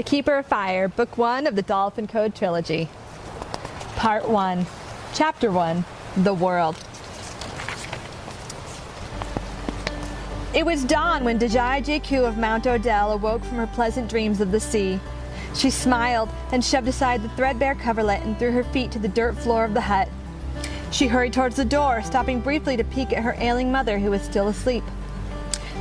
The Keeper of Fire, Book 1 of the Dolphin Code Trilogy. Part 1. Chapter 1. The World. It was dawn when Deiji of Mount Odell awoke from her pleasant dreams of the sea. She smiled and shoved aside the threadbare coverlet and threw her feet to the dirt floor of the hut. She hurried towards the door, stopping briefly to peek at her ailing mother, who was still asleep.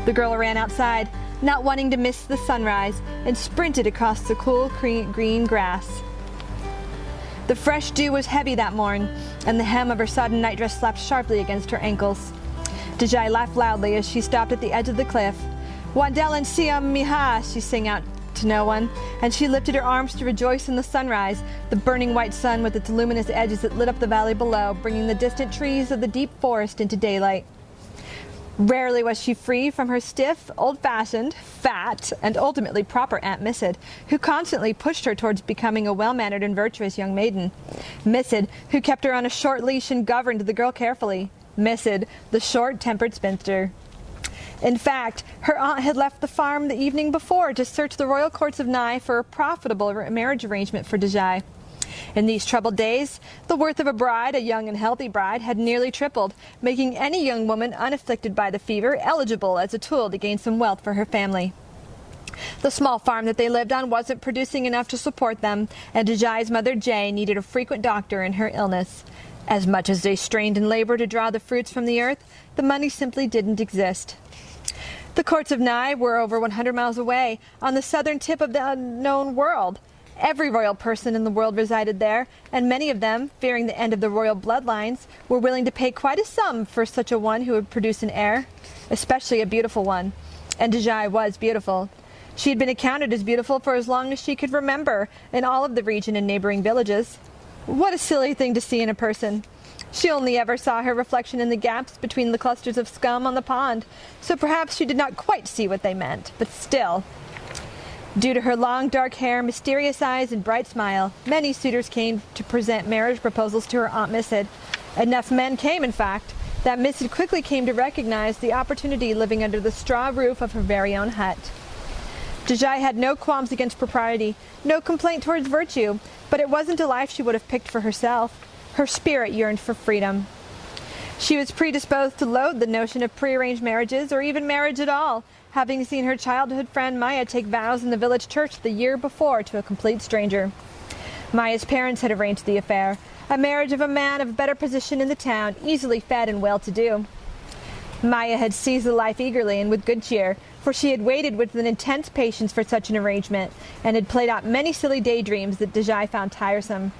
The girl ran outside, not wanting to miss the sunrise, and sprinted across the cool green grass. The fresh dew was heavy that morn, and the hem of her sodden nightdress slapped sharply against her ankles. Deiji laughed loudly as she stopped at the edge of the cliff. "Wandelan siam miha," she sang out to no one, and she lifted her arms to rejoice in the sunrise, the burning white sun with its luminous edges that lit up the valley below, bringing the distant trees of the deep forest into daylight. Rarely was she free from her stiff, old-fashioned, fat, and ultimately proper Aunt Missed, who constantly pushed her towards becoming a well-mannered and virtuous young maiden. Missed, who kept her on a short leash and governed the girl carefully. Missed, the short-tempered spinster. In fact, her aunt had left the farm the evening before to search the royal courts of Nigh for a profitable marriage arrangement for Deiji. In these troubled days, the worth of a bride, a young and healthy bride, had nearly tripled, making any young woman unafflicted by the fever eligible as a tool to gain some wealth for her family. The small farm that they lived on wasn't producing enough to support them, and Dejai's mother Jay needed a frequent doctor in her illness. As much as they strained in labor to draw the fruits from the earth, the money simply didn't exist. The courts of Nigh were over 100 miles away, on the southern tip of the unknown world. Every royal person in the world resided there, and many of them, fearing the end of the royal bloodlines, were willing to pay quite a sum for such a one who would produce an heir, especially a beautiful one. And Deiji was beautiful. She had been accounted as beautiful for as long as she could remember in all of the region and neighboring villages. What a silly thing to see in a person. She only ever saw her reflection in the gaps between the clusters of scum on the pond, so perhaps she did not quite see what they meant, but still. Due to her long dark hair, mysterious eyes, and bright smile, many suitors came to present marriage proposals to her Aunt Missed. Enough men came, in fact, that Missed quickly came to recognize the opportunity living under the straw roof of her very own hut. Deiji had no qualms against propriety, no complaint towards virtue, but it wasn't a life she would have picked for herself. Her spirit yearned for freedom. She was predisposed to loathe the notion of prearranged marriages or even marriage at all, having seen her childhood friend Maya take vows in the village church the year before to a complete stranger. Maya's parents had arranged the affair, a marriage of a man of better position in the town, easily fed and well-to-do. Maya had seized the life eagerly and with good cheer, for she had waited with an intense patience for such an arrangement, and had played out many silly daydreams that Deiji found tiresome.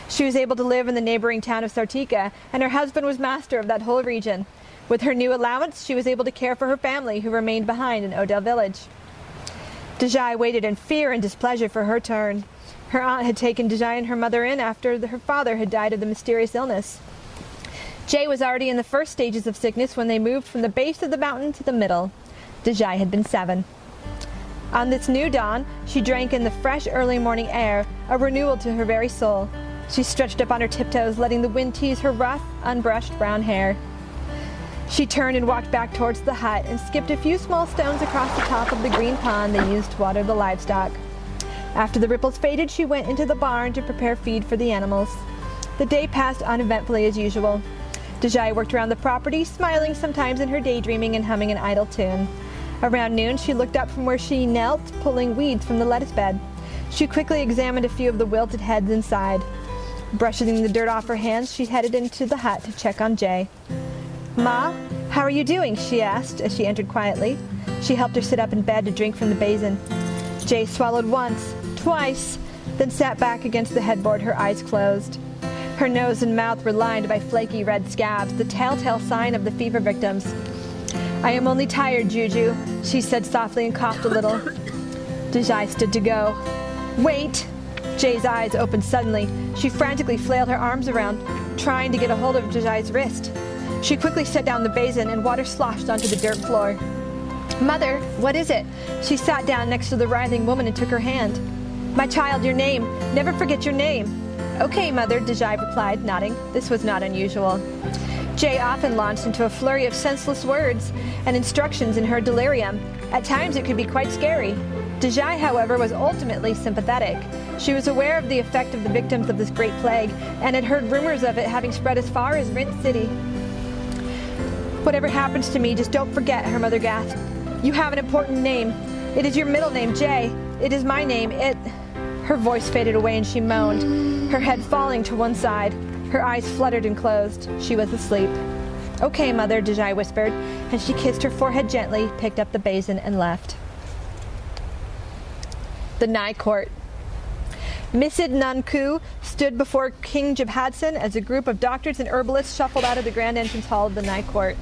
She was able to live in the neighboring town of Sartika, and her husband was master of that whole region. With her new allowance, she was able to care for her family, who remained behind in Odell village. Deiji waited in fear and displeasure for her turn. Her aunt had taken Deiji and her mother in after her father had died of the mysterious illness. Jay was already in the first stages of sickness when they moved from the base of the mountain to the middle. Deiji had been 7. On this new dawn, she drank in the fresh early morning air, a renewal to her very soul. She stretched up on her tiptoes, letting the wind tease her rough, unbrushed brown hair. She turned and walked back towards the hut and skipped a few small stones across the top of the green pond they used to water the livestock. After the ripples faded, she went into the barn to prepare feed for the animals. The day passed uneventfully as usual. Deiji worked around the property, smiling sometimes in her daydreaming and humming an idle tune. Around noon, she looked up from where she knelt, pulling weeds from the lettuce bed. She quickly examined a few of the wilted heads inside. Brushing the dirt off her hands, she headed into the hut to check on Jay. "Ma, how are you doing?" she asked as she entered quietly. She helped her sit up in bed to drink from the basin. Jay swallowed once, twice, then sat back against the headboard, her eyes closed. Her nose and mouth were lined by flaky red scabs, the telltale sign of the fever victims. "I am only tired, Juju," she said softly and coughed a little. Deiji stood to go. "Wait!" Jay's eyes opened suddenly. She frantically flailed her arms around, trying to get a hold of Deji's wrist. She quickly set down the basin, and water sloshed onto the dirt floor. "Mother, what is it?" She sat down next to the writhing woman and took her hand. "My child, your name. Never forget your name." "Okay, Mother," Deiji replied, nodding. This was not unusual. Jay often launched into a flurry of senseless words and instructions in her delirium. At times it could be quite scary. Deiji, however, was ultimately sympathetic. She was aware of the effect of the victims of this great plague and had heard rumors of it having spread as far as Rint City. "Whatever happens to me, just don't forget," her mother gasped. "You have an important name. It is your middle name, Jay. It is my name. Her voice faded away and she moaned, her head falling to one side. Her eyes fluttered and closed. She was asleep. "Okay, Mother," Deiji whispered, and she kissed her forehead gently, picked up the basin, and left. The Nigh Court. Misid Nanku stood before King Jabhadson as a group of doctors and herbalists shuffled out of the grand entrance hall of the Nigh Court.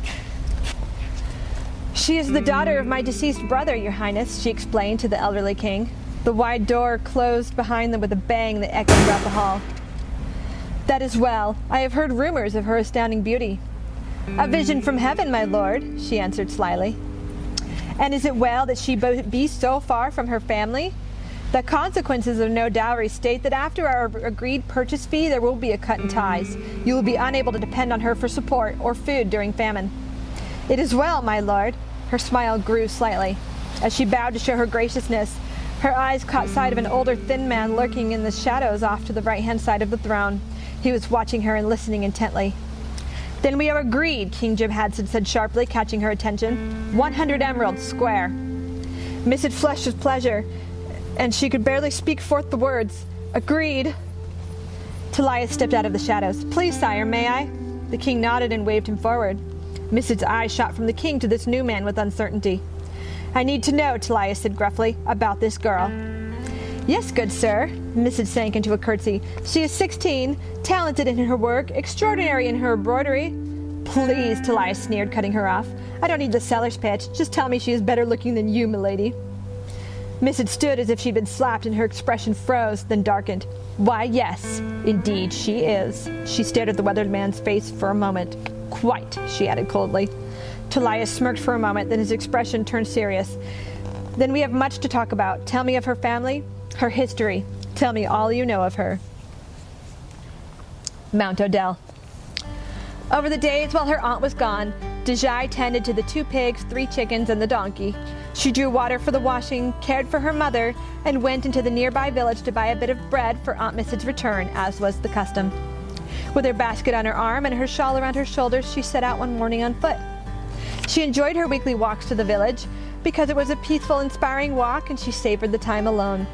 "She is the daughter of my deceased brother, Your Highness," she explained to the elderly king. The wide door closed behind them with a bang that echoed throughout the hall. "That is well. I have heard rumors of her astounding beauty." "A vision from heaven, my lord," she answered slyly. "And is it well that she be so far from her family? The consequences of no dowry state that after our agreed purchase fee there will be a cut in ties. You will be unable to depend on her for support or food during famine." "It is well, my lord." Her smile grew slightly. As she bowed to show her graciousness, her eyes caught sight of an older, thin man lurking in the shadows off to the right-hand side of the throne. He was watching her and listening intently. "Then we are agreed," King Jabhadson said sharply, catching her attention. 100 emeralds, square." Misid flushed with pleasure, and she could barely speak forth the words. "Agreed." Taliah stepped out of the shadows. "Please, sire, may I?" The king nodded and waved him forward. Misid's eyes shot from the king to this new man with uncertainty. "I need to know," Taliah said gruffly, "about this girl." "Yes, good sir." Misid sank into a curtsy. "She is 16, talented in her work, extraordinary in her embroidery." "Please," Taliah sneered, cutting her off. "I don't need the seller's pitch. Just tell me she is better looking than you, milady." Misid stood as if she'd been slapped, and her expression froze, then darkened. "Why, yes, indeed she is." She stared at the weathered man's face for a moment. "Quite," she added coldly. Taliah smirked for a moment, then his expression turned serious. "Then we have much to talk about. Tell me of her family, her history. Tell me all you know of her." Mount Odell. Over the days while her aunt was gone, Deiji tended to the 2 pigs, 3 chickens, and the donkey. She drew water for the washing, cared for her mother, and went into the nearby village to buy a bit of bread for Aunt Missid's return, as was the custom. With her basket on her arm and her shawl around her shoulders, she set out one morning on foot. She enjoyed her weekly walks to the village because it was a peaceful, inspiring walk, and she savored the time alone.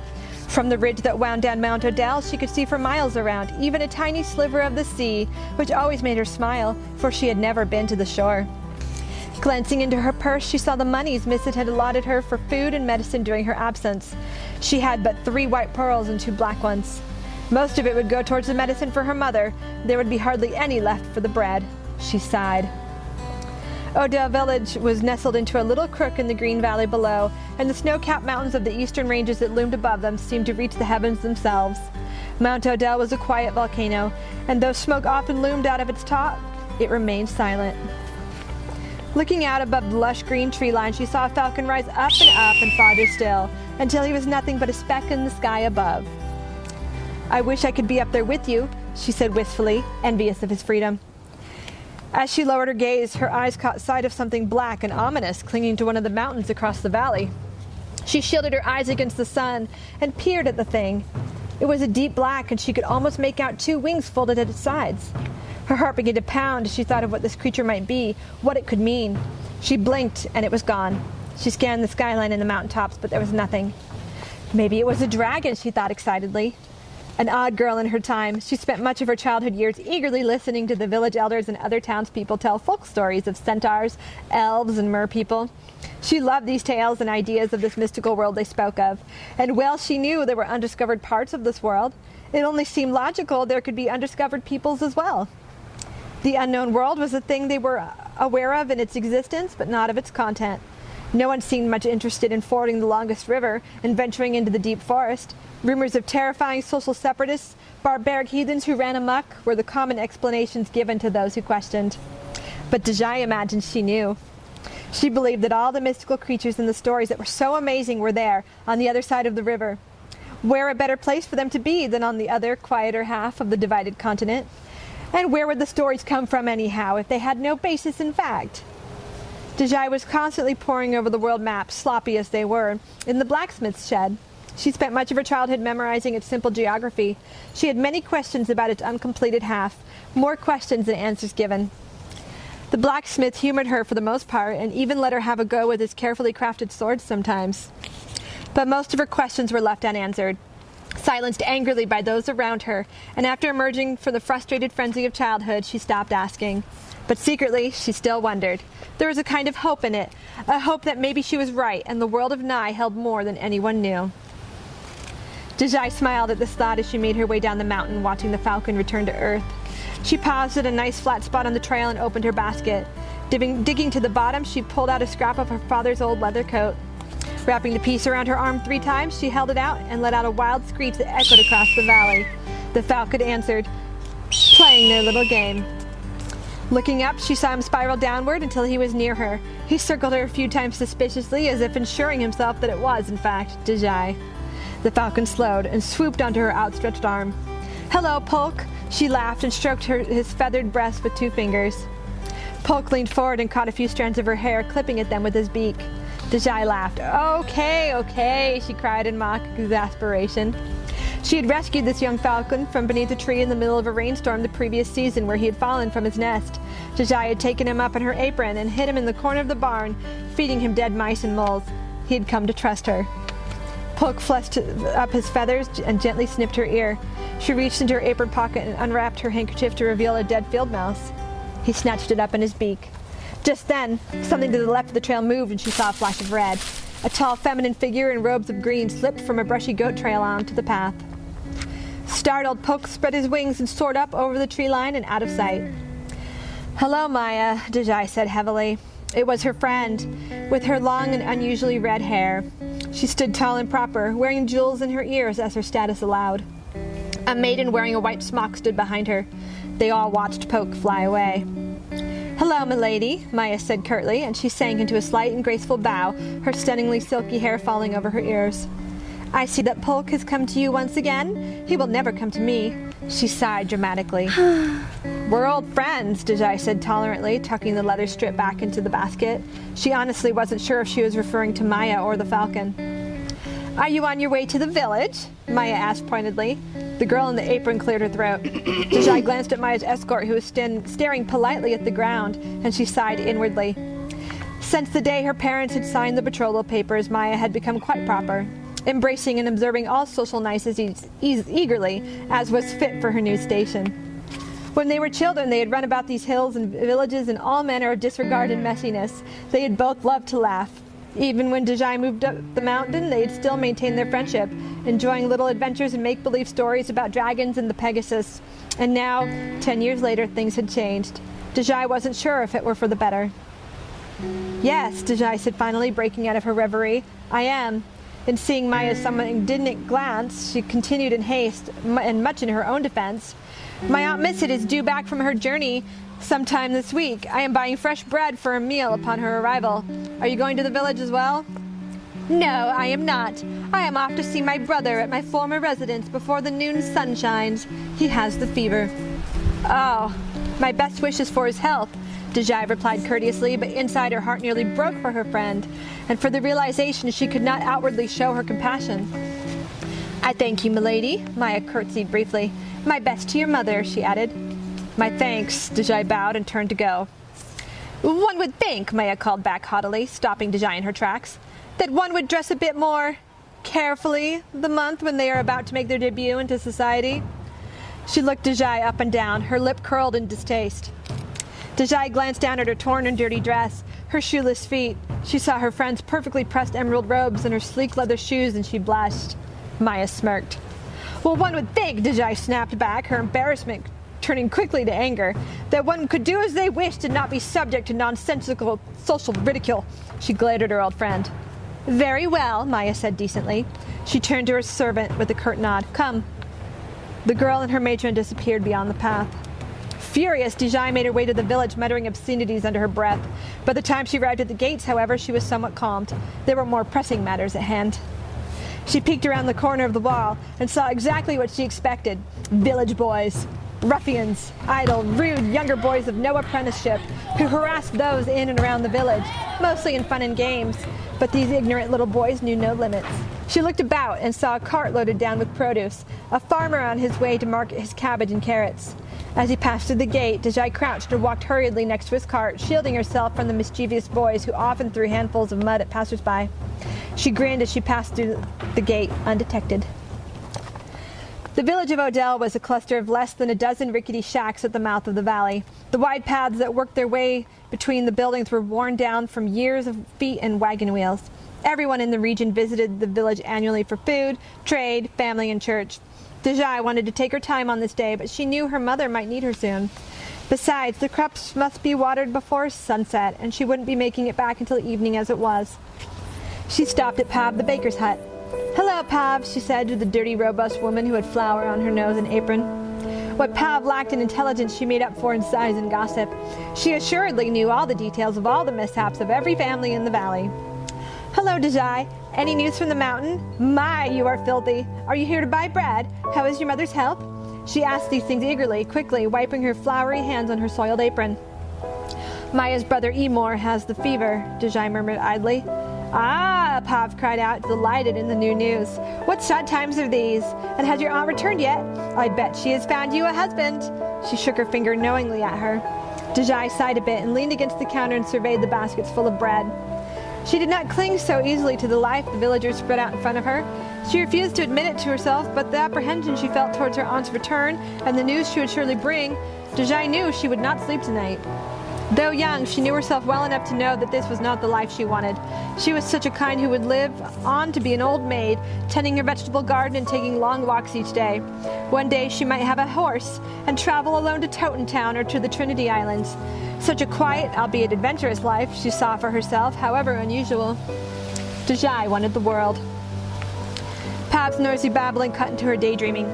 From the ridge that wound down Mount Odell, she could see for miles around, even a tiny sliver of the sea, which always made her smile, for she had never been to the shore. Glancing into her purse, she saw the monies Missid had allotted her for food and medicine during her absence. She had but 3 white pearls and 2 black ones. Most of it would go towards the medicine for her mother. There would be hardly any left for the bread. She sighed. Odell village was nestled into a little crook in the green valley below, and the snow-capped mountains of the eastern ranges that loomed above them seemed to reach the heavens themselves. Mount Odell was a quiet volcano, and though smoke often loomed out of its top, it remained silent. Looking out above the lush green tree line, she saw a falcon rise up and farther still, until he was nothing but a speck in the sky above. "I wish I could be up there with you," she said wistfully, envious of his freedom. As she lowered her gaze, her eyes caught sight of something black and ominous clinging to one of the mountains across the valley. She shielded her eyes against the sun and peered at the thing. It was a deep black, and she could almost make out 2 wings folded at its sides. Her heart began to pound as she thought of what this creature might be, what it could mean. She blinked, and it was gone. She scanned the skyline and the mountaintops, but there was nothing. Maybe it was a dragon, she thought excitedly. An odd girl in her time, she spent much of her childhood years eagerly listening to the village elders and other townspeople tell folk stories of centaurs, elves, and merpeople. She loved these tales and ideas of this mystical world they spoke of, and well she knew there were undiscovered parts of this world. It only seemed logical there could be undiscovered peoples as well. The unknown world was a thing they were aware of in its existence, but not of its content. No one seemed much interested in fording the longest river and venturing into the deep forest. Rumors of terrifying social separatists, barbaric heathens who ran amok, were the common explanations given to those who questioned. But Deiji imagined she knew. She believed that all the mystical creatures in the stories that were so amazing were there, on the other side of the river. Where a better place for them to be than on the other, quieter half of the divided continent? And where would the stories come from anyhow, if they had no basis in fact? Deiji was constantly poring over the world maps, sloppy as they were, in the blacksmith's shed. She spent much of her childhood memorizing its simple geography. She had many questions about its uncompleted half, more questions than answers given. The blacksmith humored her for the most part, and even let her have a go with his carefully crafted swords sometimes. But most of her questions were left unanswered, silenced angrily by those around her, and after emerging from the frustrated frenzy of childhood, she stopped asking. But secretly, she still wondered. There was a kind of hope in it, a hope that maybe she was right, and the world of Nigh held more than anyone knew. Deiji smiled at this thought as she made her way down the mountain, watching the falcon return to earth. She paused at a nice flat spot on the trail and opened her basket. Digging to the bottom, she pulled out a scrap of her father's old leather coat. Wrapping the piece around her arm 3 times, she held it out and let out a wild screech that echoed across the valley. The falcon answered, playing their little game. Looking up, she saw him spiral downward until he was near her. He circled her a few times suspiciously, as if ensuring himself that it was, in fact, Deiji. The falcon slowed and swooped onto her outstretched arm. "Hello, Polk," she laughed and stroked his feathered breast with 2 fingers. Polk leaned forward and caught a few strands of her hair, clipping at them with his beak. Deiji laughed. Okay, she cried in mock exasperation. She had rescued this young falcon from beneath a tree in the middle of a rainstorm the previous season where he had fallen from his nest. Deiji had taken him up in her apron and hid him in the corner of the barn, feeding him dead mice and moles. He had come to trust her. Polk fleshed up his feathers and gently snipped her ear. She reached into her apron pocket and unwrapped her handkerchief to reveal a dead field mouse. He snatched it up in his beak. Just then, something to the left of the trail moved and she saw a flash of red. A tall feminine figure in robes of green slipped from a brushy goat trail onto the path. Startled, Polk spread his wings and soared up over the tree line and out of sight. "Hello, Maya," Deiji said heavily. It was her friend, with her long and unusually red hair. She stood tall and proper, wearing jewels in her ears as her status allowed. A maiden wearing a white smock stood behind her. They all watched Polk fly away. "Hello, milady," Maya said curtly, and she sank into a slight and graceful bow, her stunningly silky hair falling over her ears. "I see that Polk has come to you once again. He will never come to me." She sighed dramatically. "We're old friends," Deiji said tolerantly, tucking the leather strip back into the basket. She honestly wasn't sure if she was referring to Maya or the falcon. "Are you on your way to the village?" Maya asked pointedly. The girl in the apron cleared her throat. Deiji glanced at Maya's escort, who was staring politely at the ground, and she sighed inwardly. Since the day her parents had signed the betrothal papers, Maya had become quite proper, embracing and observing all social niceties eagerly, as was fit for her new station. When they were children, they had run about these hills and villages in all manner of disregard and messiness. They had both loved to laugh. Even when Deiji moved up the mountain, they had still maintained their friendship, enjoying little adventures and make-believe stories about dragons and the Pegasus. And now, 10 years later, things had changed. Deiji wasn't sure if it were for the better. "Yes," Deiji said finally, breaking out of her reverie. "I am." And seeing Maya's somewhat indignant glance, she continued in haste, and much in her own defense. "My Aunt Missit is due back from her journey sometime this week. I am buying fresh bread for a meal upon her arrival. Are you going to the village as well?" "No, I am not. I am off to see my brother at my former residence before the noon sun shines. He has the fever." "Oh, my best wishes for his health," Deiji replied courteously, but inside her heart nearly broke for her friend, and for the realization she could not outwardly show her compassion. "I thank you, milady," Maya curtsied briefly. "My best to your mother," she added. "My thanks," Deiji bowed and turned to go. "One would think," Maya called back haughtily, stopping Deiji in her tracks, "that one would dress a bit more carefully the month when they are about to make their debut into society." She looked Deiji up and down, her lip curled in distaste. Deiji glanced down at her torn and dirty dress, her shoeless feet. She saw her friend's perfectly pressed emerald robes and her sleek leather shoes, and she blushed. Maya smirked. "Well, one would think," Deiji snapped back, her embarrassment turning quickly to anger, "that one could do as they wished and not be subject to nonsensical social ridicule." She glared at her old friend. "Very well," Maya said decently. She turned to her servant with a curt nod. "Come." The girl and her matron disappeared beyond the path. Furious, Deiji made her way to the village, muttering obscenities under her breath. By the time she arrived at the gates, however, she was somewhat calmed. There were more pressing matters at hand. She peeked around the corner of the wall and saw exactly what she expected. Village boys. Ruffians, idle, rude younger boys of no apprenticeship who harassed those in and around the village, mostly in fun and games. But these ignorant little boys knew no limits. She looked about and saw a cart loaded down with produce, a farmer on his way to market his cabbage and carrots. As he passed through the gate, Deiji crouched and walked hurriedly next to his cart, shielding herself from the mischievous boys who often threw handfuls of mud at passersby. She grinned as she passed through the gate, undetected. The village of Odell was a cluster of less than a dozen rickety shacks at the mouth of the valley. The wide paths that worked their way between the buildings were worn down from years of feet and wagon wheels. Everyone in the region visited the village annually for food, trade, family, and church. Deiji wanted to take her time on this day, but she knew her mother might need her soon. Besides, the crops must be watered before sunset, and she wouldn't be making it back until evening as it was. She stopped at Pav, the baker's hut. "Hello, Pav," she said to the dirty, robust woman who had flour on her nose and apron. What Pav lacked in intelligence she made up for in size and gossip. She assuredly knew all the details of all the mishaps of every family in the valley. "Hello, Deiji. Any news from the mountain? My, you are filthy. Are you here to buy bread? How is your mother's health?" She asked these things eagerly, quickly, wiping her floury hands on her soiled apron. "Maya's brother Emor has the fever," Deiji murmured idly. "Ah," Pav cried out, delighted in the new news. "What sad times are these? And has your aunt returned yet? I bet she has found you a husband." She shook her finger knowingly at her. Deiji sighed a bit and leaned against the counter and surveyed the baskets full of bread. She did not cling so easily to the life the villagers spread out in front of her. She refused to admit it to herself, but the apprehension she felt towards her aunt's return and the news she would surely bring, Deiji knew she would not sleep tonight. Though young, she knew herself well enough to know that this was not the life she wanted. She was such a kind who would live on to be an old maid, tending her vegetable garden and taking long walks each day. One day she might have a horse and travel alone to Totentown or to the Trinity Islands. Such a quiet, albeit adventurous life she saw for herself, however unusual. Deiji wanted the world. Pav's noisy babbling cut into her daydreaming.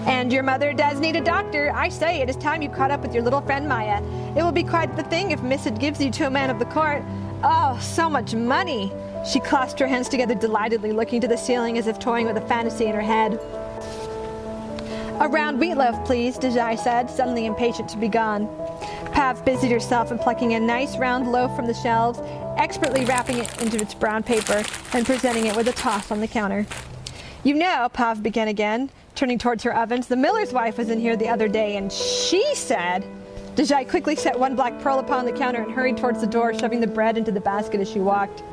"And your mother does need a doctor. I say, it is time you caught up with your little friend Maya. It will be quite the thing if Miss gives you to a man of the court. Oh, so much money!" She clasped her hands together delightedly, looking to the ceiling as if toying with a fantasy in her head. "A round wheat loaf, please," Deiji said, suddenly impatient to be gone. Pav busied herself in plucking a nice round loaf from the shelves, expertly wrapping it into its brown paper and presenting it with a toss on the counter. "You know," Pav began again, turning towards her ovens, "the miller's wife was in here the other day, and she said—" Deiji quickly set one black pearl upon the counter and hurried towards the door, shoving the bread into the basket as she walked.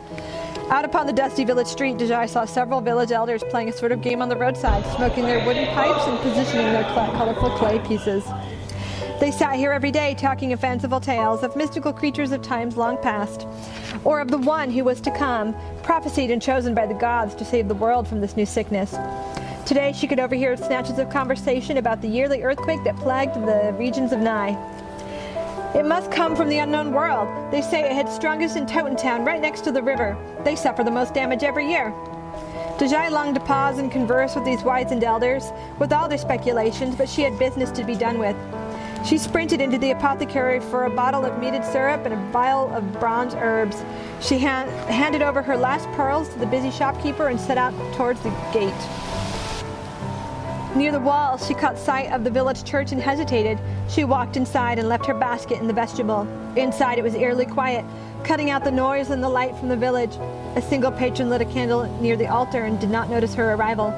Out upon the dusty village street, Deiji saw several village elders playing a sort of game on the roadside, smoking their wooden pipes and positioning their colorful clay pieces. They sat here every day talking of fanciful tales, of mystical creatures of times long past, or of the one who was to come, prophesied and chosen by the gods to save the world from this new sickness. Today she could overhear snatches of conversation about the yearly earthquake that plagued the regions of Nigh. "It must come from the unknown world. They say it hits strongest in Totentown, right next to the river. They suffer the most damage every year." Deiji longed to pause and converse with these wizened elders, with all their speculations, but she had business to be done with. She sprinted into the apothecary for a bottle of meaded syrup and a vial of bronze herbs. She handed over her last pearls to the busy shopkeeper and set out towards the gate. Near the wall, she caught sight of the village church and hesitated. She walked inside and left her basket in the vestibule. Inside it was eerily quiet, cutting out the noise and the light from the village. A single patron lit a candle near the altar and did not notice her arrival.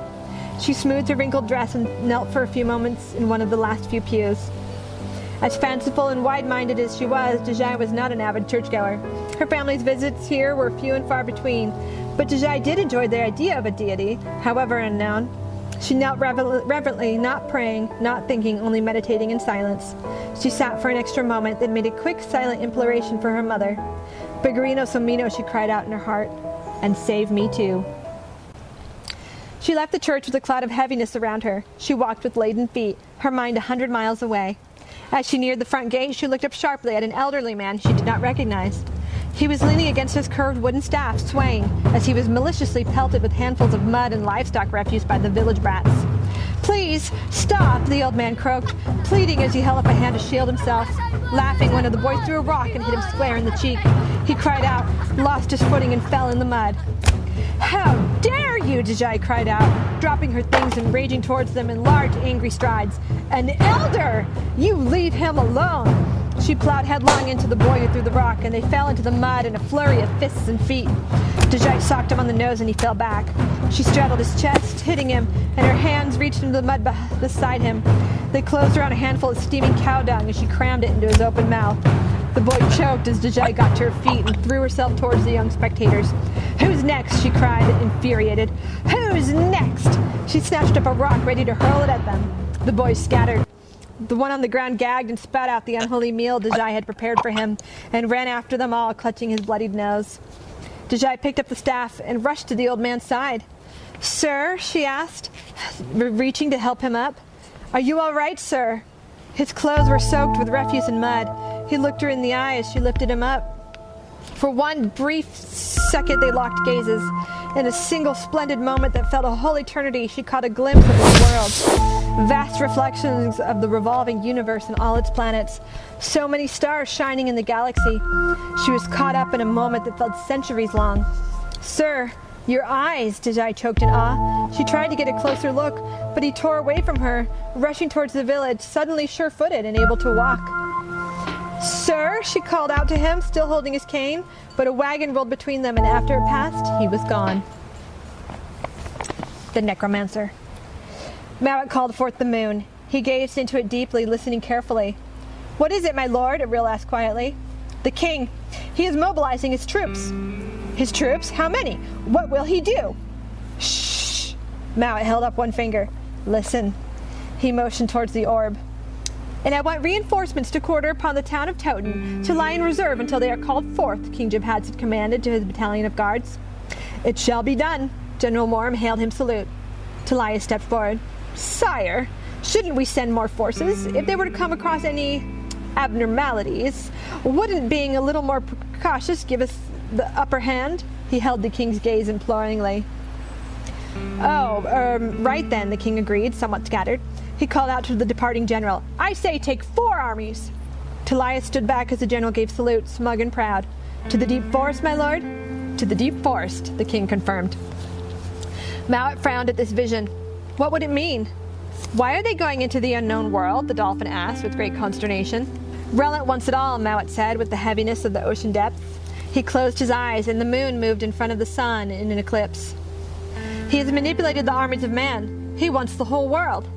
She smoothed her wrinkled dress and knelt for a few moments in one of the last few pews. As fanciful and wide-minded as she was, Deiji was not an avid churchgoer. Her family's visits here were few and far between, but Deiji did enjoy the idea of a deity, however unknown. She knelt reverently, not praying, not thinking, only meditating in silence. She sat for an extra moment, then made a quick, silent imploration for her mother. "Begorino Somino," she cried out in her heart, "and save me too." She left the church with a cloud of heaviness around her. She walked with laden feet, her mind 100 miles away. As she neared the front gate, she looked up sharply at an elderly man she did not recognize. He was leaning against his curved wooden staff, swaying, as he was maliciously pelted with handfuls of mud and livestock refuse by the village brats. "Please, stop," the old man croaked, pleading as he held up a hand to shield himself. Laughing, one of the boys threw a rock and hit him square in the cheek. He cried out, lost his footing, and fell in the mud. How dare you, Deiji cried out, dropping her things and raging towards them in large, angry strides. An elder! You leave him alone! She plowed headlong into the boy who threw the rock, and they fell into the mud in a flurry of fists and feet. Deiji socked him on the nose, and he fell back. She straddled his chest, hitting him, and her hands reached into the mud beside him. They closed around a handful of steaming cow dung as she crammed it into his open mouth. The boy choked as Deiji got to her feet and threw herself towards the young spectators. Who's next? She cried, infuriated. Who's next? She snatched up a rock, ready to hurl it at them. The boys scattered. The one on the ground gagged and spat out the unholy meal Deiji had prepared for him and ran after them all, clutching his bloodied nose. Deiji picked up the staff and rushed to the old man's side. Sir, she asked, reaching to help him up. Are you all right, sir? His clothes were soaked with refuse and mud. He looked her in the eye as she lifted him up. For one brief second they locked gazes. In a single splendid moment that felt a whole eternity, she caught a glimpse of his world. Vast reflections of the revolving universe and all its planets. So many stars shining in the galaxy. She was caught up in a moment that felt centuries long. Sir, your eyes, Deiji choked in awe. She tried to get a closer look, but he tore away from her, rushing towards the village, suddenly sure-footed and able to walk. Sir, she called out to him, still holding his cane, but a wagon rolled between them, and after it passed, he was gone. The necromancer. Mowat called forth the moon. He gazed into it deeply, listening carefully. What is it, my lord? Real asked quietly. The king. He is mobilizing his troops. His troops? How many? What will he do? Shh! Mowat held up one finger. Listen. He motioned towards the orb. And I want reinforcements to quarter upon the town of Toten, to lie in reserve until they are called forth, King Jabhad had commanded to his battalion of guards. It shall be done. General Moram hailed him salute. Talia stepped forward. Sire, shouldn't we send more forces? If they were to come across any abnormalities, wouldn't being a little more precautious give us the upper hand? He held the king's gaze imploringly. Right then, the king agreed, somewhat scattered. He called out to the departing general, I say take 4 armies. Talia stood back as the general gave salute, smug and proud. To the deep forest, my lord? To the deep forest, the king confirmed. Mowat frowned at this vision. What would it mean? Why are they going into the unknown world? The dolphin asked with great consternation. Relant wants it all, Mowat said with the heaviness of the ocean depths. He closed his eyes and the moon moved in front of the sun in an eclipse. He has manipulated the armies of man. He wants the whole world.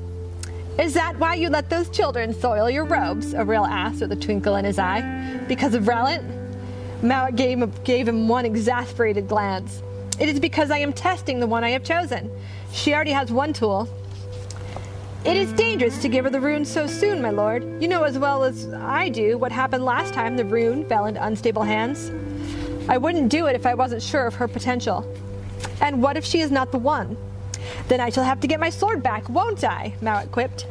Is that why you let those children soil your robes? Auril asked with a twinkle in his eye. Because of Relant? Mowat gave him one exasperated glance. It is because I am testing the one I have chosen. She already has one tool. It is dangerous to give her the rune so soon, my lord. You know as well as I do what happened last time the rune fell into unstable hands. I wouldn't do it if I wasn't sure of her potential. And what if she is not the one? Then I shall have to get my sword back, won't I? Mowat quipped.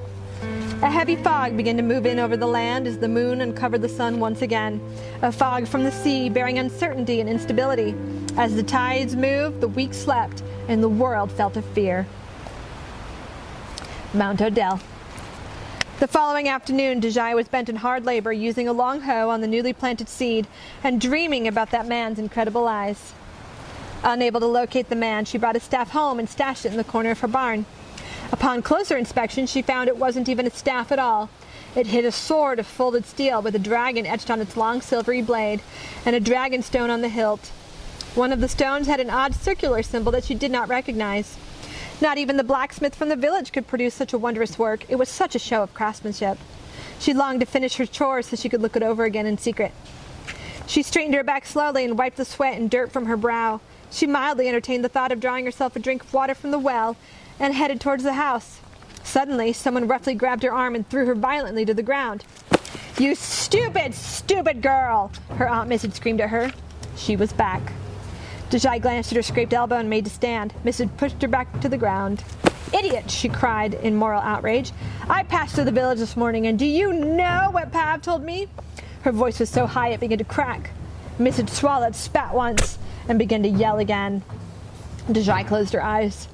A heavy fog began to move in over the land as the moon uncovered the sun once again. A fog from the sea bearing uncertainty and instability. As the tides moved, the weak slept, and the world felt a fear. Mount Odell. The following afternoon, Deiji was bent in hard labor, using a long hoe on the newly planted seed, and dreaming about that man's incredible eyes. Unable to locate the man, she brought his staff home and stashed it in the corner of her barn. Upon closer inspection, she found it wasn't even a staff at all. It hid a sword of folded steel with a dragon etched on its long silvery blade, and a dragon stone on the hilt. One of the stones had an odd circular symbol that she did not recognize. Not even the blacksmith from the village could produce such a wondrous work. It was such a show of craftsmanship. She longed to finish her chores so she could look it over again in secret. She straightened her back slowly and wiped the sweat and dirt from her brow. She mildly entertained the thought of drawing herself a drink of water from the well and headed towards the house. Suddenly, someone roughly grabbed her arm and threw her violently to the ground. You stupid, stupid girl! Her Aunt Miss had screamed at her. She was back. Deiji glanced at her scraped elbow and made to stand. Miss had pushed her back to the ground. Idiot, she cried in moral outrage. I passed through the village this morning, and do you know what Pav told me? Her voice was so high it began to crack. Miss had swallowed, spat once, and began to yell again. Deiji closed her eyes.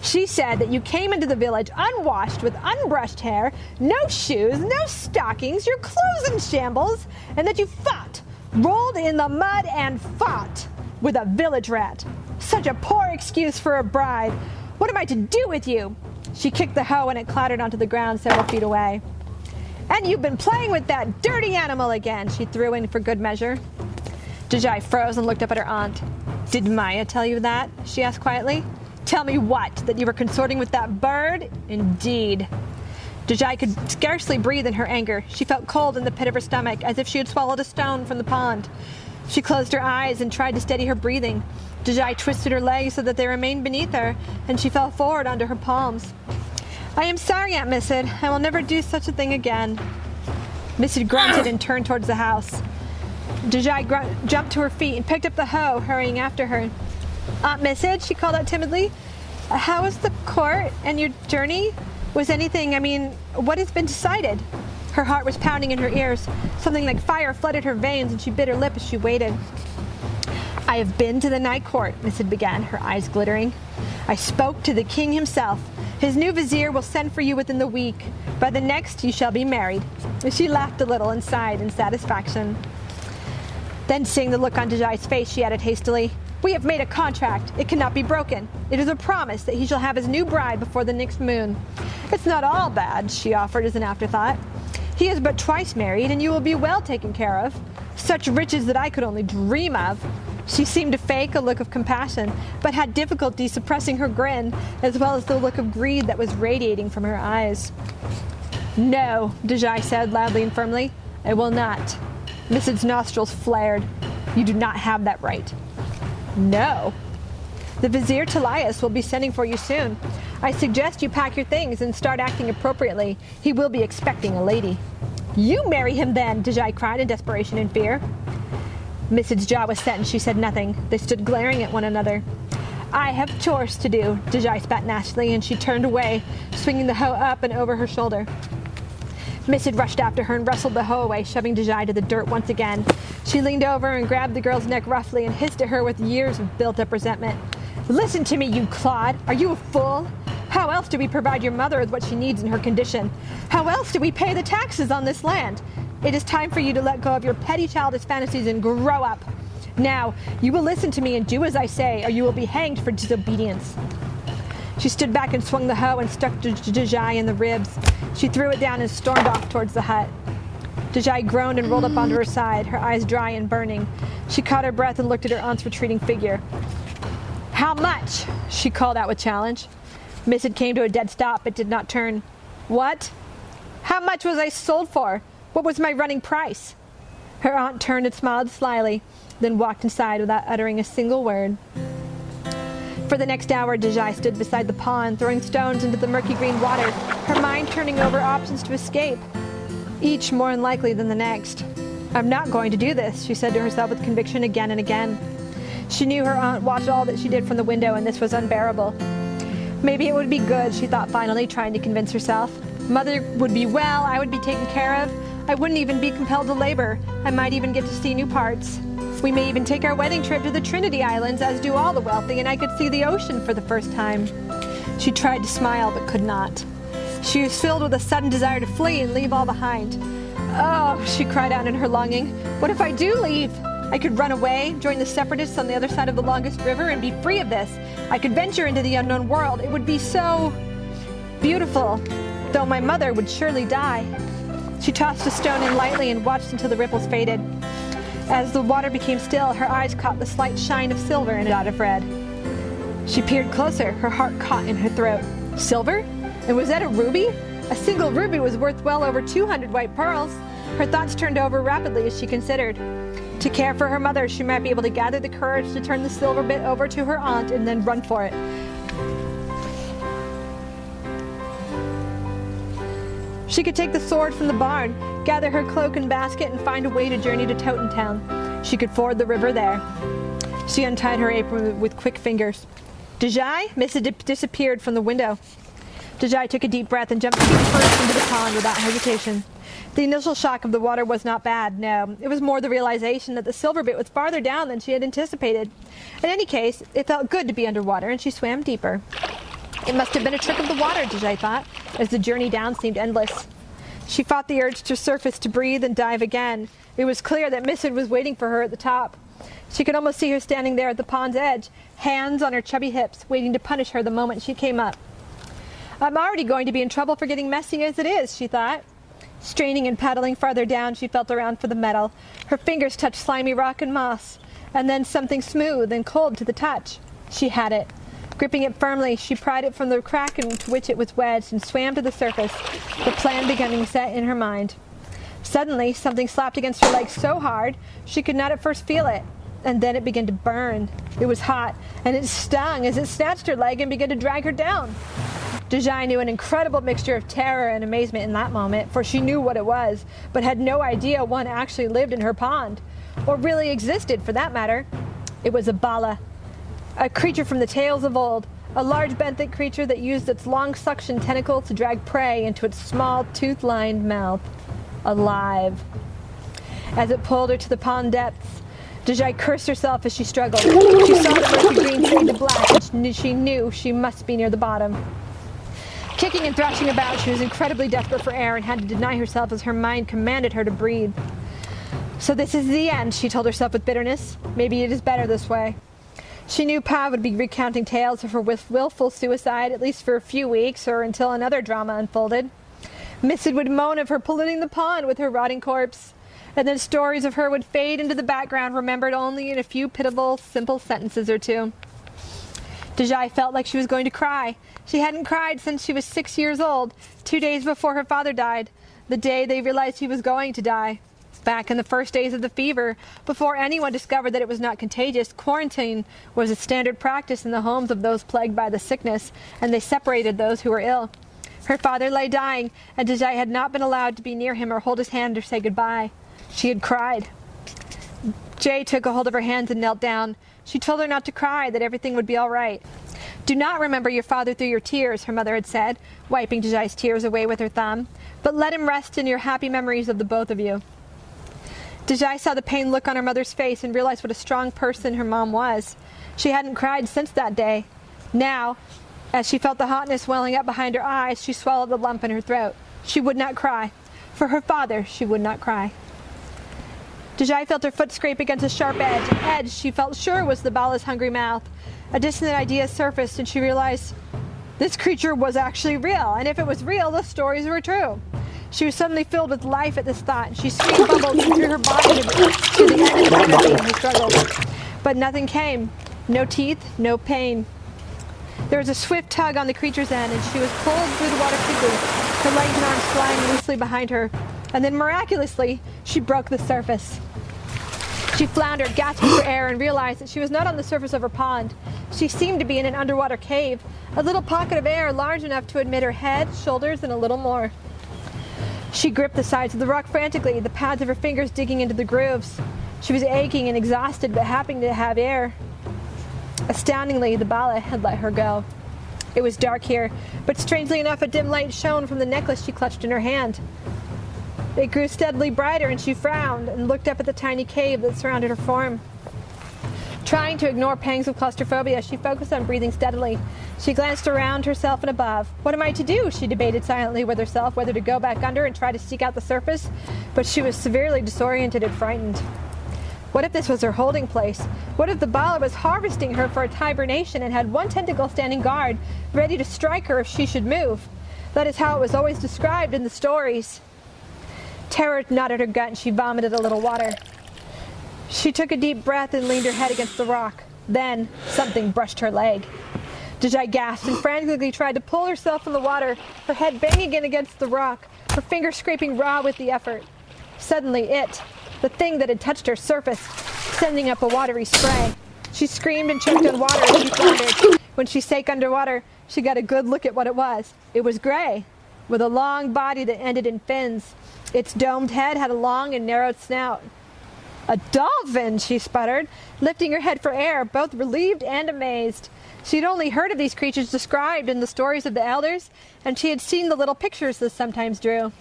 She said that you came into the village unwashed with unbrushed hair, no shoes, no stockings, your clothes in shambles, and that you fought, rolled in the mud and fought with a village rat. Such a poor excuse for a bride. What am I to do with you? She kicked the hoe and it clattered onto the ground several feet away. And you've been playing with that dirty animal again, she threw in for good measure. Deiji froze and looked up at her aunt. Did Maya tell you that? She asked quietly. Tell me what? That you were consorting with that bird? Indeed. Deiji could scarcely breathe in her anger. She felt cold in the pit of her stomach, as if she had swallowed a stone from the pond. She closed her eyes and tried to steady her breathing. Deiji twisted her legs so that they remained beneath her, and she fell forward onto her palms. I am sorry, Aunt Missid. I will never do such a thing again. Missid grunted and turned towards the house. Deiji jumped to her feet and picked up the hoe, hurrying after her. Aunt Missid, she called out timidly, how was the court and your journey? Was anything, what has been decided? Her heart was pounding in her ears. Something like fire flooded her veins, and she bit her lip as she waited. I have been to the Nigh court, Missid began, her eyes glittering. I spoke to the king himself. His new vizier will send for you within the week. By the next, you shall be married. She laughed a little and sighed in satisfaction. Then, seeing the look on Dejai's face, she added hastily, we have made a contract. It cannot be broken. It is a promise that he shall have his new bride before the next moon. It's not all bad, she offered as an afterthought. He is but twice married, and you will be well taken care of. Such riches that I could only dream of. She seemed to fake a look of compassion, but had difficulty suppressing her grin, as well as the look of greed that was radiating from her eyes. No, Deiji said loudly and firmly. I will not. Missid's nostrils flared. You do not have that right. No. The Vizier Talias will be sending for you soon. I suggest you pack your things and start acting appropriately. He will be expecting a lady. You marry him then, Deiji cried in desperation and fear. Missid's jaw was set and she said nothing. They stood glaring at one another. I have chores to do, Deiji spat nastily, and she turned away, swinging the hoe up and over her shoulder. Missid rushed after her and wrestled the hoe away, shoving Deiji to the dirt once again. She leaned over and grabbed the girl's neck roughly and hissed at her with years of built-up resentment. Listen to me, you clod! Are you a fool? How else do we provide your mother with what she needs in her condition? How else do we pay the taxes on this land? It is time for you to let go of your petty childish fantasies and grow up. Now, you will listen to me and do as I say, or you will be hanged for disobedience. She stood back and swung the hoe and stuck Deiji in the ribs. She threw it down and stormed off towards the hut. Deiji groaned and rolled up onto her side, her eyes dry and burning. She caught her breath and looked at her aunt's retreating figure. How much? She called out with challenge. Missid came to a dead stop but did not turn. What? How much was I sold for? What was my running price? Her aunt turned and smiled slyly, then walked inside without uttering a single word. For the next hour, Deiji stood beside the pond, throwing stones into the murky green water, her mind turning over options to escape, each more unlikely than the next. I'm not going to do this, she said to herself with conviction again and again. She knew her aunt watched all that she did from the window, and this was unbearable. Maybe it would be good, she thought finally, trying to convince herself. Mother would be well, I would be taken care of. I wouldn't even be compelled to labor. I might even get to see new parts. We may even take our wedding trip to the Trinity Islands, as do all the wealthy, and I could see the ocean for the first time. She tried to smile, but could not. She was filled with a sudden desire to flee and leave all behind. Oh, she cried out in her longing. What if I do leave? I could run away, join the separatists on the other side of the longest river, and be free of this. I could venture into the unknown world. It would be so beautiful, though my mother would surely die. She tossed a stone in lightly and watched until the ripples faded. As the water became still, her eyes caught the slight shine of silver in a dot of red. She peered closer, her heart caught in her throat. Silver? And was that a ruby? A single ruby was worth well over 200 white pearls. Her thoughts turned over rapidly as she considered. To care for her mother, she might be able to gather the courage to turn the silver bit over to her aunt and then run for it. She could take the sword from the barn, gather her cloak and basket, and find a way to journey to Totentown. She could ford the river there. She untied her apron with quick fingers. Deiji? Missid disappeared from the window. Deiji took a deep breath and jumped feet first into the pond without hesitation. The initial shock of the water was not bad, no. It was more the realization that the silver bit was farther down than she had anticipated. In any case, it felt good to be underwater, and she swam deeper. It must have been a trick of the water, Deiji thought, as the journey down seemed endless. She fought the urge to surface to breathe and dive again. It was clear that Missid was waiting for her at the top. She could almost see her standing there at the pond's edge, hands on her chubby hips, waiting to punish her the moment she came up. I'm already going to be in trouble for getting messy as it is, she thought. Straining and paddling farther down, she felt around for the metal. Her fingers touched slimy rock and moss, and then something smooth and cold to the touch. She had it. Gripping it firmly, she pried it from the crack into which it was wedged and swam to the surface, the plan becoming set in her mind. Suddenly, something slapped against her leg so hard, she could not at first feel it, and then it began to burn. It was hot, and it stung as it snatched her leg and began to drag her down. Deiji knew an incredible mixture of terror and amazement in that moment, for she knew what it was, but had no idea one actually lived in her pond, or really existed for that matter. It was a bala, a creature from the tales of old, a large benthic creature that used its long suction tentacles to drag prey into its small tooth-lined mouth. Alive. As it pulled her to the pond depths, Deiji cursed herself as she struggled. She saw the murky green fade to black, and she knew she must be near the bottom. Kicking and thrashing about, she was incredibly desperate for air and had to deny herself as her mind commanded her to breathe. So this is the end, she told herself with bitterness. Maybe it is better this way. She knew Pa would be recounting tales of her willful suicide, at least for a few weeks, or until another drama unfolded. Missy would moan of her polluting the pond with her rotting corpse, and then stories of her would fade into the background, remembered only in a few pitiable, simple sentences or two. Deiji felt like she was going to cry. She hadn't cried since she was 6 years old, 2 days before her father died, the day they realized he was going to die. Back in the first days of the fever, before anyone discovered that it was not contagious, quarantine was a standard practice in the homes of those plagued by the sickness, and they separated those who were ill. Her father lay dying, and Deiji had not been allowed to be near him or hold his hand or say goodbye. She had cried. Jay took a hold of her hands and knelt down. She told her not to cry, that everything would be all right. Do not remember your father through your tears, her mother had said, wiping Dejai's tears away with her thumb, but let him rest in your happy memories of the both of you. Deiji saw the pained look on her mother's face and realized what a strong person her mom was. She hadn't cried since that day. Now, as she felt the hotness welling up behind her eyes, she swallowed the lump in her throat. She would not cry. For her father, she would not cry. Deiji felt her foot scrape against a sharp edge, an edge she felt sure was the bala's hungry mouth. A distant idea surfaced, and she realized this creature was actually real, and if it was real, the stories were true. She was suddenly filled with life at this thought, and she screamed, bubbled, and threw her body to the end of energy in her struggle. But nothing came. No teeth, no pain. There was a swift tug on the creature's end, and she was pulled through the water quickly, her legs and arms flying loosely behind her. And then, miraculously, she broke the surface. She floundered, gasping for air, and realized that she was not on the surface of her pond. She seemed to be in an underwater cave, a little pocket of air large enough to admit her head, shoulders, and a little more. She gripped the sides of the rock frantically, the pads of her fingers digging into the grooves. She was aching and exhausted, but happy to have air. Astoundingly, the bala had let her go. It was dark here, but strangely enough, a dim light shone from the necklace she clutched in her hand. It grew steadily brighter, and she frowned and looked up at the tiny cave that surrounded her form. Trying to ignore pangs of claustrophobia, she focused on breathing steadily. She glanced around herself and above. What am I to do? She debated silently with herself whether to go back under and try to seek out the surface, but she was severely disoriented and frightened. What if this was her holding place? What if the bala was harvesting her for its hibernation and had one tentacle standing guard, ready to strike her if she should move? That is how it was always described in the stories. Terror knotted her gut, and she vomited a little water. She took a deep breath and leaned her head against the rock. Then, something brushed her leg. Deiji gasped and frantically tried to pull herself from the water, her head banging against the rock, her fingers scraping raw with the effort. Suddenly the thing that had touched her, surfaced, sending up a watery spray. She screamed and choked on water as she floundered. When she sank underwater, she got a good look at what it was. It was gray, with a long body that ended in fins. Its domed head had a long and narrowed snout. A dolphin, she sputtered, lifting her head for air, both relieved and amazed. She had only heard of these creatures described in the stories of the elders, and she had seen the little pictures they sometimes drew.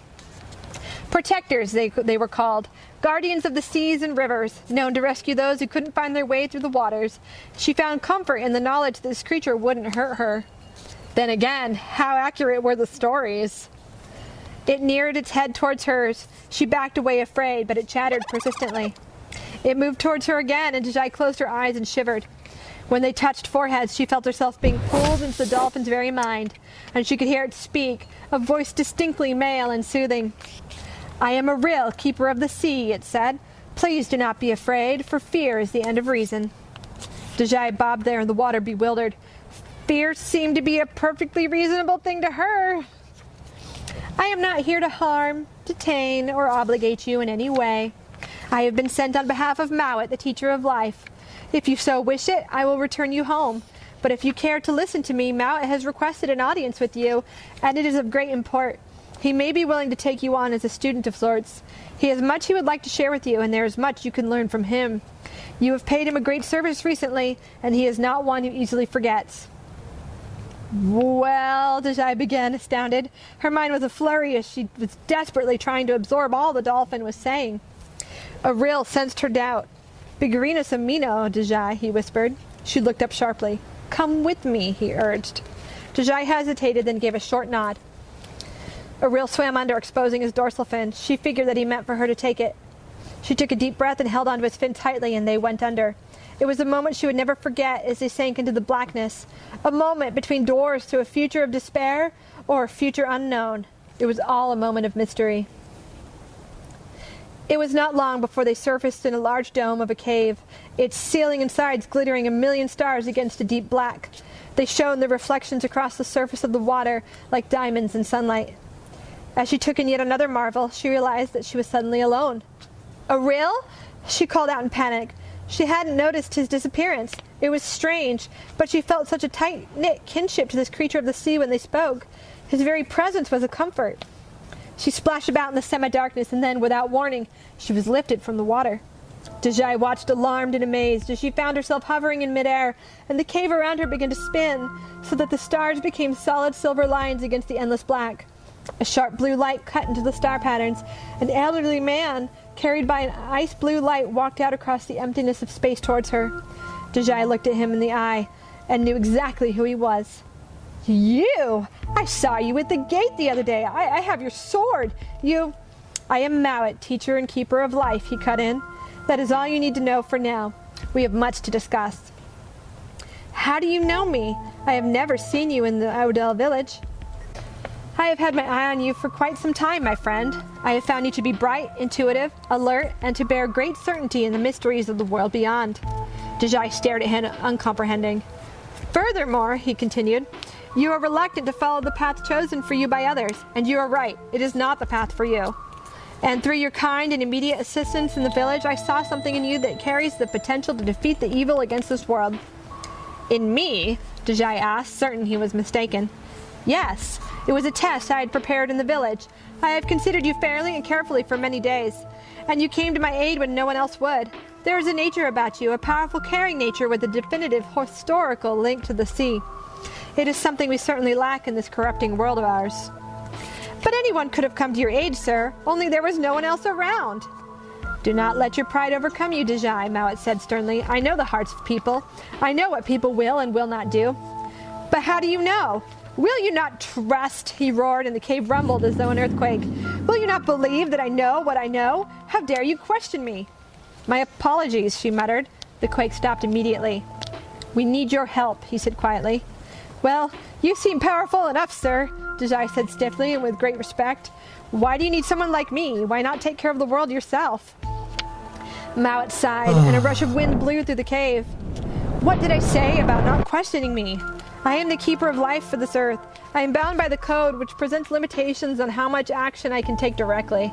Protectors, they were called, guardians of the seas and rivers, known to rescue those who couldn't find their way through the waters. She found comfort in the knowledge that this creature wouldn't hurt her. Then again, how accurate were the stories? It neared its head towards hers. She backed away afraid, but it chattered persistently. It moved towards her again, and Deiji closed her eyes and shivered. When they touched foreheads, she felt herself being pulled into the dolphin's very mind, and she could hear it speak, a voice distinctly male and soothing. "I am a Real, keeper of the sea," it said. "Please do not be afraid, for fear is the end of reason." Deiji bobbed there in the water, bewildered. Fear seemed to be a perfectly reasonable thing to her. "I am not here to harm, detain, or obligate you in any way. I have been sent on behalf of Mowat, the teacher of life. If you so wish it, I will return you home. But if you care to listen to me, Mowat has requested an audience with you, and it is of great import. He may be willing to take you on as a student of sorts. He has much he would like to share with you, and there is much you can learn from him. You have paid him a great service recently, and he is not one who easily forgets." "Well," Deiji began, astounded. Her mind was a flurry as she was desperately trying to absorb all the dolphin was saying. Real sensed her doubt. "Figurinas amino, Deiji," he whispered. She looked up sharply. "Come with me," he urged. Deiji hesitated, then gave a short nod. Real swam under, exposing his dorsal fin. She figured that he meant for her to take it. She took a deep breath and held onto his fin tightly, and they went under. It was a moment she would never forget as they sank into the blackness. A moment between doors to a future of despair or a future unknown. It was all a moment of mystery. It was not long before they surfaced in a large dome of a cave, its ceiling and sides glittering a million stars against a deep black. They shone their reflections across the surface of the water like diamonds in sunlight. As she took in yet another marvel, she realized that she was suddenly alone. "Real?" she called out in panic. She hadn't noticed his disappearance. It was strange, but she felt such a tight-knit kinship to this creature of the sea when they spoke. His very presence was a comfort. She splashed about in the semi-darkness, and then, without warning, she was lifted from the water. Deiji watched alarmed and amazed as she found herself hovering in midair, and the cave around her began to spin, so that the stars became solid silver lines against the endless black. A sharp blue light cut into the star patterns. An elderly man, carried by an ice blue light, walked out across the emptiness of space towards her. Deiji looked at him in the eye, and knew exactly who he was. "You! I saw you at the gate the other day. I have your sword. You—" "I am Mowat, teacher and keeper of life," he cut in. "That is all you need to know for now. We have much to discuss." "How do you know me? I have never seen you in the Odell village." "I have had my eye on you for quite some time, my friend. I have found you to be bright, intuitive, alert, and to bear great certainty in the mysteries of the world beyond." Deiji stared at him, uncomprehending. "Furthermore," he continued, "you are reluctant to follow the path chosen for you by others, and you are right. It is not the path for you. And through your kind and immediate assistance in the village, I saw something in you that carries the potential to defeat the evil against this world." "In me?" Deiji asked, certain he was mistaken. "Yes. It was a test I had prepared in the village. I have considered you fairly and carefully for many days, and you came to my aid when no one else would. There is a nature about you, a powerful, caring nature with a definitive historical link to the sea. It is something we certainly lack in this corrupting world of ours." "But anyone could have come to your aid, sir, only there was no one else around." "Do not let your pride overcome you, Deiji," Mowat said sternly. "I know the hearts of people. I know what people will and will not do." "But how do you know? Will you not trust?" he roared, and the cave rumbled as though an earthquake. "Will you not believe that I know what I know? How dare you question me?" "My apologies," she muttered. The quake stopped immediately. "We need your help," he said quietly. "Well, you seem powerful enough, sir," Deiji said stiffly and with great respect. "Why do you need someone like me? Why not take care of the world yourself?" Mowat sighed, and a rush of wind blew through the cave. "What did I say about not questioning me? I am the keeper of life for this earth. I am bound by the code, which presents limitations on how much action I can take directly.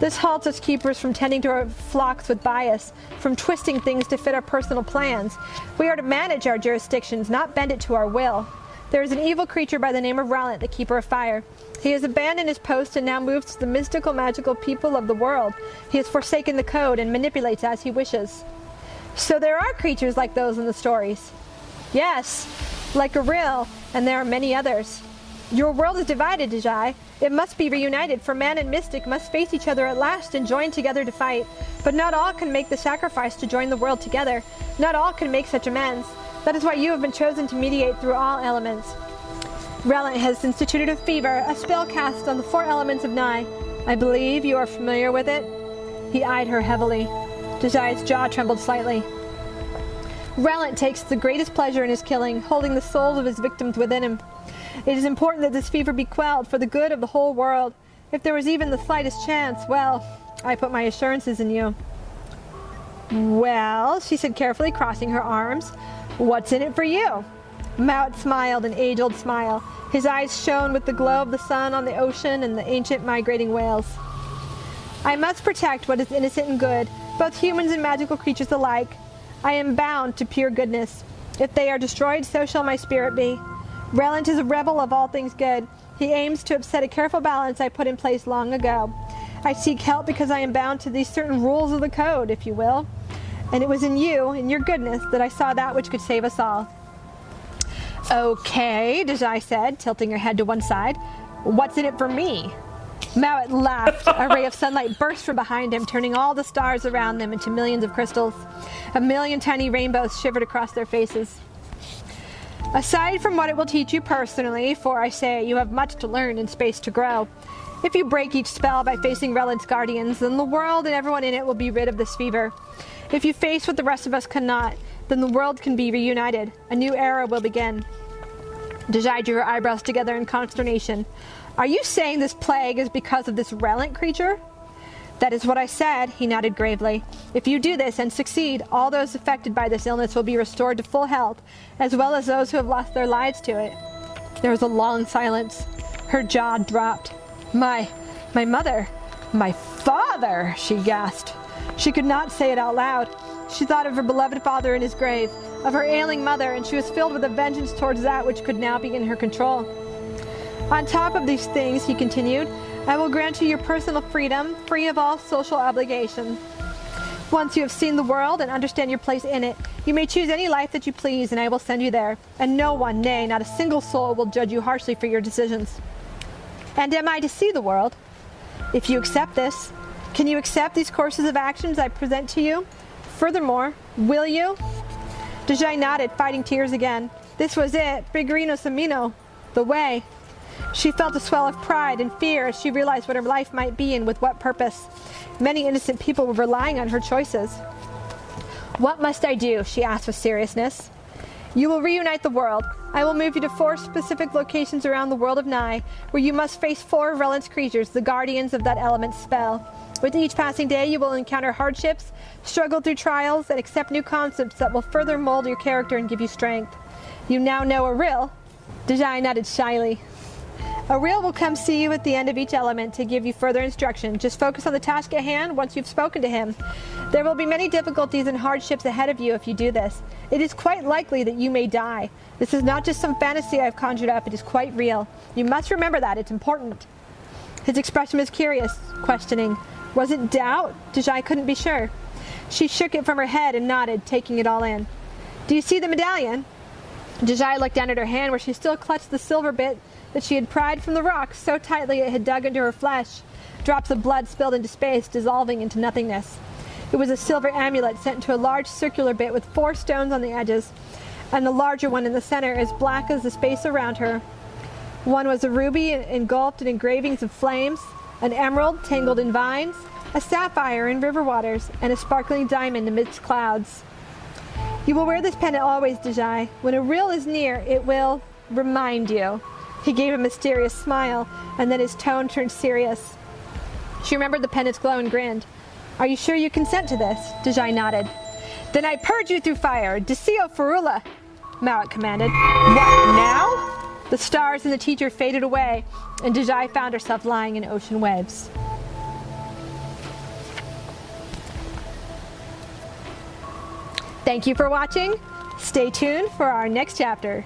This halts us keepers from tending to our flocks with bias, from twisting things to fit our personal plans. We are to manage our jurisdictions, not bend it to our will. There is an evil creature by the name of Relant, the keeper of fire. He has abandoned his post and now moves to the mystical, magical people of the world. He has forsaken the code and manipulates as he wishes." "So there are creatures like those in the stories?" "Yes, like a Real, and there are many others. Your world is divided, Deiji. It must be reunited, for man and mystic must face each other at last and join together to fight. But not all can make the sacrifice to join the world together. Not all can make such amends. That is why you have been chosen to mediate through all elements. Relant has instituted a fever, a spell cast on the 4 elements of Nigh. I believe you are familiar with it." He eyed her heavily. Dejai's jaw trembled slightly. Relant takes the greatest pleasure in his killing, holding the souls of his victims within him. It is important that this fever be quelled for the good of the whole world. If there was even the slightest chance, well, I put my assurances in you. Well, she said carefully, crossing her arms, what's in it for you? Mowat smiled an age-old smile. His eyes shone with the glow of the sun on the ocean and the ancient migrating whales. I must protect what is innocent and good, both humans and magical creatures alike. I am bound to pure goodness. If they are destroyed, so shall my spirit be. Relant is a rebel of all things good. He aims to upset a careful balance I put in place long ago. I seek help because I am bound to these certain rules of the code, if you will. And it was in you, in your goodness, that I saw that which could save us all. Okay, Deji said, tilting her head to one side. What's in it for me? Mowat laughed. A ray of sunlight burst from behind him, turning all the stars around them into millions of crystals. A million tiny rainbows shivered across their faces. Aside from what it will teach you personally, for I say you have much to learn and space to grow, if you break each spell by facing Relant's guardians, then the world and everyone in it will be rid of this fever. If you face what the rest of us cannot, then the world can be reunited. A new era will begin. Deji drew her eyebrows together in consternation. Are you saying this plague is because of this Relant creature? That is what I said, he nodded gravely. If you do this and succeed, all those affected by this illness will be restored to full health, as well as those who have lost their lives to it. There was a long silence. Her jaw dropped. My mother, my father, she gasped. She could not say it out loud. She thought of her beloved father in his grave, of her ailing mother, and she was filled with a vengeance towards that which could now be in her control. On top of these things, he continued, I will grant you your personal freedom, free of all social obligation. Once you have seen the world and understand your place in it, you may choose any life that you please, and I will send you there. And no one, nay, not a single soul, will judge you harshly for your decisions. And am I to see the world? If you accept this, can you accept these courses of actions I present to you? Furthermore, will you? Deji nodded, fighting tears again. This was it, Figurino Samino, the way. She felt a swell of pride and fear as she realized what her life might be and with what purpose. Many innocent people were relying on her choices. What must I do? She asked with seriousness. You will reunite the world. I will move you to 4 specific locations around the world of Nigh, where you must face 4 of Relant's creatures, the guardians of that element's spell. With each passing day, you will encounter hardships, struggle through trials, and accept new concepts that will further mold your character and give you strength. You now know Aril. Deji nodded shyly. Aril will come see you at the end of each element to give you further instruction. Just focus on the task at hand once you've spoken to him. There will be many difficulties and hardships ahead of you if you do this. It is quite likely that you may die. This is not just some fantasy I've conjured up, it is quite real. You must remember that, it's important. His expression was curious, questioning. Was it doubt? Deji couldn't be sure. She shook it from her head and nodded, taking it all in. Do you see the medallion? Deji looked down at her hand where she still clutched the silver bit that she had pried from the rock so tightly it had dug into her flesh. Drops of blood spilled into space, dissolving into nothingness. It was a silver amulet set into a large circular bit with 4 stones on the edges, and the larger one in the center as black as the space around her. One was a ruby engulfed in engravings of flames, an emerald tangled in vines, a sapphire in river waters, and a sparkling diamond amidst clouds. You will wear this pendant always, Deji. When Aril is near, it will remind you. He gave a mysterious smile, and then his tone turned serious. She remembered the pendant's glow and grinned. Are you sure you consent to this? Deji nodded. Then I purge you through fire. Desio Ferula, Mowat commanded. What, now? The stars and the teacher faded away, and Deji found herself lying in ocean waves. Thank you for watching. Stay tuned for our next chapter.